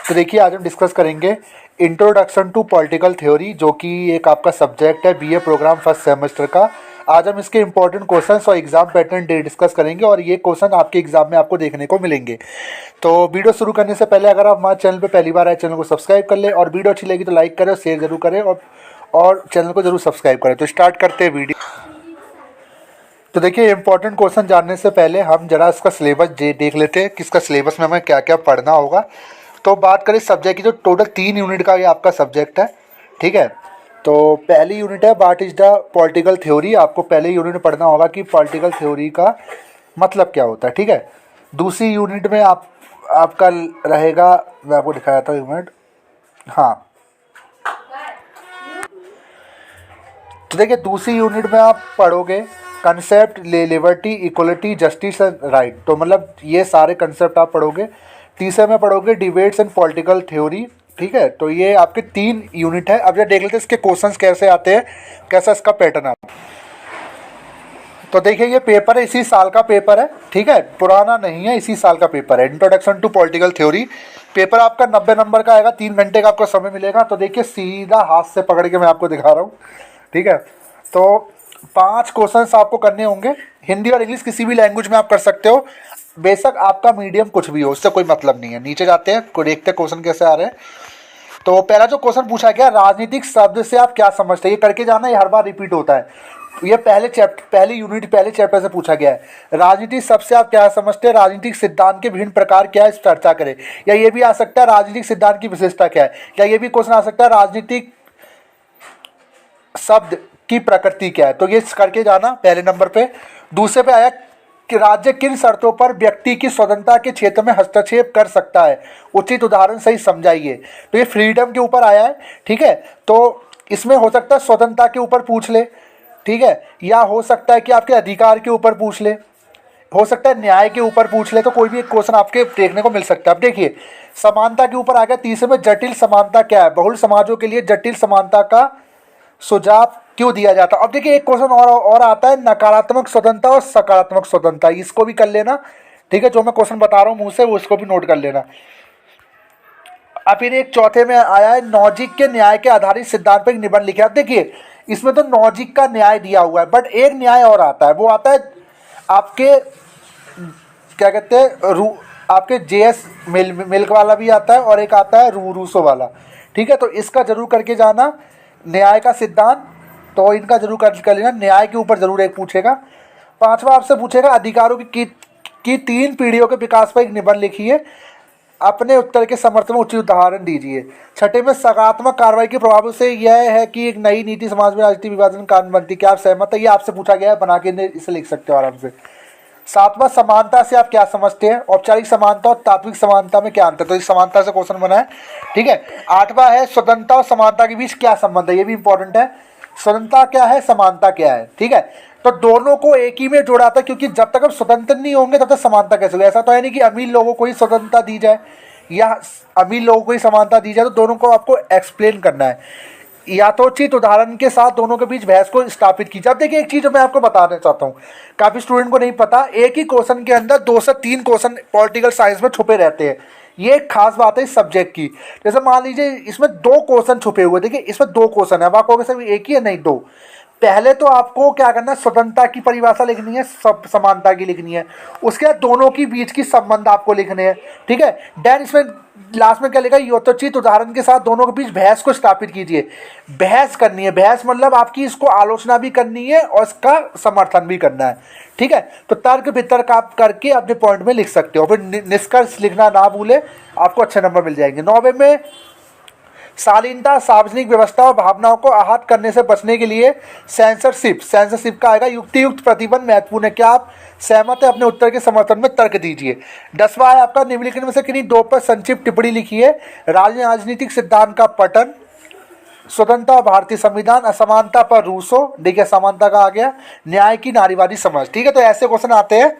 तो देखिए आज हम डिस्कस करेंगे इंट्रोडक्शन टू पॉलिटिकल थ्योरी, जो कि एक आपका सब्जेक्ट है बीए प्रोग्राम फर्स्ट सेमेस्टर का। आज हम इसके इंपॉर्टेंट क्वेश्चंस और एग्जाम पैटर्न डिस्कस करेंगे और ये क्वेश्चन आपके एग्जाम में आपको देखने को मिलेंगे। तो वीडियो शुरू करने से पहले अगर आप हमारे चैनल पे पहली बार आए, चैनल को सब्सक्राइब कर ले और वीडियो अच्छी लगी तो लाइक करें और शेयर जरूर करें और चैनल को जरूर सब्सक्राइब करें। तो स्टार्ट करते हैं वीडियो। तो देखिए इंपॉर्टेंट क्वेश्चन जानने से पहले हम जरा इसका सिलेबस देख लेते हैं कि इसका सिलेबस में हमें क्या क्या पढ़ना होगा। तो बात करें सब्जेक्ट की, जो टोटल 3 यूनिट का ये आपका सब्जेक्ट है, ठीक है। तो पहली यूनिट है what is the political theory. आपको पहले यूनिट में पढ़ना होगा कि पॉलिटिकल थ्योरी का मतलब क्या होता है, ठीक है। दूसरी यूनिट में आपका रहेगा, मैं आपको दिखाया था, 1 मिनट, हाँ। तो देखिए दूसरी यूनिट में आप पढ़ोगे concept liberty, equality, justice and right. तो मतलब ये सारे कंसेप्ट आप पढ़ोगे। तीसरे में पढ़ोगे डिबेट्स एंड पॉलिटिकल थ्योरी, ठीक है। तो ये आपके 3 यूनिट है। अब ये देख लेते हैं इसके क्वेश्चंस कैसे आते हैं, कैसा इसका पैटर्न आता है। तो देखिए ये पेपर है, इसी साल का पेपर है, ठीक है, पुराना नहीं है, इसी साल का पेपर है। Introduction to political theory paper आपका 90 नंबर का आएगा, 3 घंटे का आपको समय मिलेगा। तो देखिए सीधा हाथ से पकड़ के मैं आपको दिखा रहा हूँ, ठीक है। तो 5 क्वेश्चंस आपको करने होंगे। हिंदी और इंग्लिश किसी भी लैंग्वेज में आप कर सकते हो, बेशक आपका मीडियम कुछ भी हो, उससे कोई मतलब नहीं है। नीचे जाते हैं, को देखते हैं क्वेश्चन कैसे आ रहे हैं। तो पहला जो क्वेश्चन पूछा गया, राजनीतिक शब्द से आप क्या समझते हैं। ये करके जाना, ये हर बार रिपीट होता है। ये पहले चैप्टर से पूछा गया है। राजनीतिक शब्द से आप क्या समझते हैं, राजनीतिक सिद्धांत के विभिन्न प्रकार क्या है, इस चर्चा करें। या ये भी आ सकता है राजनीतिक सिद्धांत की विशेषता क्या है। या ये भी क्वेश्चन आ सकता है राजनीतिक शब्द की प्रकृति क्या है। तो ये करके जाना पहले नंबर पे। दूसरे पे आया कि राज्य किन शर्तों पर व्यक्ति की स्वतंत्रता के क्षेत्र में हस्तक्षेप कर सकता है, उचित उदाहरण सही समझाइए। तो ये फ्रीडम के ऊपर आया है, ठीक है। तो इसमें हो सकता है स्वतंत्रता के ऊपर पूछ ले, ठीक है, या हो सकता है कि आपके अधिकार के ऊपर पूछ ले, हो सकता है न्याय के ऊपर पूछ ले। तो कोई भी एक क्वेश्चन आपके देखने को मिल सकता है। अब देखिए समानता के ऊपर आ गया। तीसरे में जटिल समानता क्या है, बहुल समाजों के लिए जटिल समानता का सुझाव क्यों दिया जाता है। अब देखिए एक क्वेश्चन और आता है, नकारात्मक स्वतंत्रता और सकारात्मक स्वतंत्रता। इसको भी कर लेना, ठीक है। जो मैं क्वेश्चन बता रहा हूँ मुंह से, वो इसको भी नोट कर लेना। अब फिर एक चौथे में आया है, नॉजिक के न्याय के आधारित सिद्धांत पर एक निबंध लिखे। अब देखिए इसमें तो नॉजिक का न्याय दिया हुआ है, बट एक न्याय और आता है, वो आता है आपके क्या कहते हैं, आपके जेएस मिल्क वाला भी आता है और एक आता है रूसो वाला, ठीक है। तो इसका जरूर करके जाना, न्याय का सिद्धांत। तो इनका जरूर कर लेना, न्याय के ऊपर जरूर एक पूछेगा। 5वां आपसे पूछेगा अधिकारों की 3 पीढ़ियों के विकास पर एक निबंध लिखिए, अपने उत्तर के समर्थन में उचित उदाहरण दीजिए। 6ठे में सकारात्मक कार्रवाई के प्रभाव से यह है कि एक नई नीति समाज में राजनीतिक विभाजन कारण बनती, क्या आप सहमत है। ये आपसे पूछा गया है, बना के इसे लिख सकते हो आराम से। 7वां समानता से आप क्या समझते हैं, औपचारिक समानता और तात्विक समानता में क्या अंतर। तो इस समानता से क्वेश्चन बना है, ठीक है। 8वां है स्वतंत्रता और समानता के बीच क्या संबंध है, ये भी इंपॉर्टेंट है। स्वतंत्रता क्या है, समानता क्या है, ठीक है। तो दोनों को एक ही में जोड़ा था, क्योंकि जब तक हम स्वतंत्र नहीं होंगे तब तक समानता कैसे होगी। ऐसा तो है नहीं कि अमीर लोगों को ही स्वतंत्रता दी जाए या अमीर लोगों को ही समानता दी जाए। तो दोनों को आपको एक्सप्लेन करना है, या तो उचित उदाहरण के साथ दोनों के बीच बहस को स्थापित कीजिए। अब देखिए एक चीज मैं आपको बताना चाहता हूँ, काफी स्टूडेंट को नहीं पता, एक ही क्वेश्चन के अंदर 2 से 3 क्वेश्चन पॉलिटिकल साइंस में छुपे रहते हैं। ये एक खास बात है इस सब्जेक्ट की। जैसे मान लीजिए इसमें 2 क्वेश्चन छुपे हुए, देखिए इसमें 2 क्वेश्चन है, आप कहोगे सर एक ही है, नहीं 2। पहले तो आपको क्या करना है, स्वतंत्रता की परिभाषा लिखनी है, समानता की लिखनी है। उसके बाद दोनों की बीच की संबंध आपको लिखने हैं, ठीक है। देन इसमें लास्ट में क्या लिखा, यथोचित उदाहरण के साथ दोनों के बीच बहस को स्थापित कीजिए। बहस करनी है, बहस मतलब आपकी इसको आलोचना भी करनी है और इसका समर्थन भी करना है, ठीक है। तो तर्क वितर्क आप करके अपने पॉइंट में लिख सकते हो। फिर निष्कर्ष लिखना ना भूले, आपको अच्छे नंबर मिल जाएंगे। 9वें में शालीनता, सार्वजनिक व्यवस्था और भावनाओं को आहत करने से बचने के लिए सेंसरशिप का आएगा। युक्तियुक्त प्रतिबंध महत्वपूर्ण है, क्या आप सहमत है, अपने उत्तर के समर्थन में तर्क दीजिए। 10वां है आपका, निम्नलिखित में से किन्हीं 2 पर संक्षिप्त टिप्पणी लिखिए। राजनीतिक सिद्धांत का पठन, स्वतंत्रता और भारतीय संविधान, असमानता पर रूसो, देखिए समानता का आ गया, न्याय की नारीवादी समझ, ठीक है। तो ऐसे क्वेश्चन आते हैं।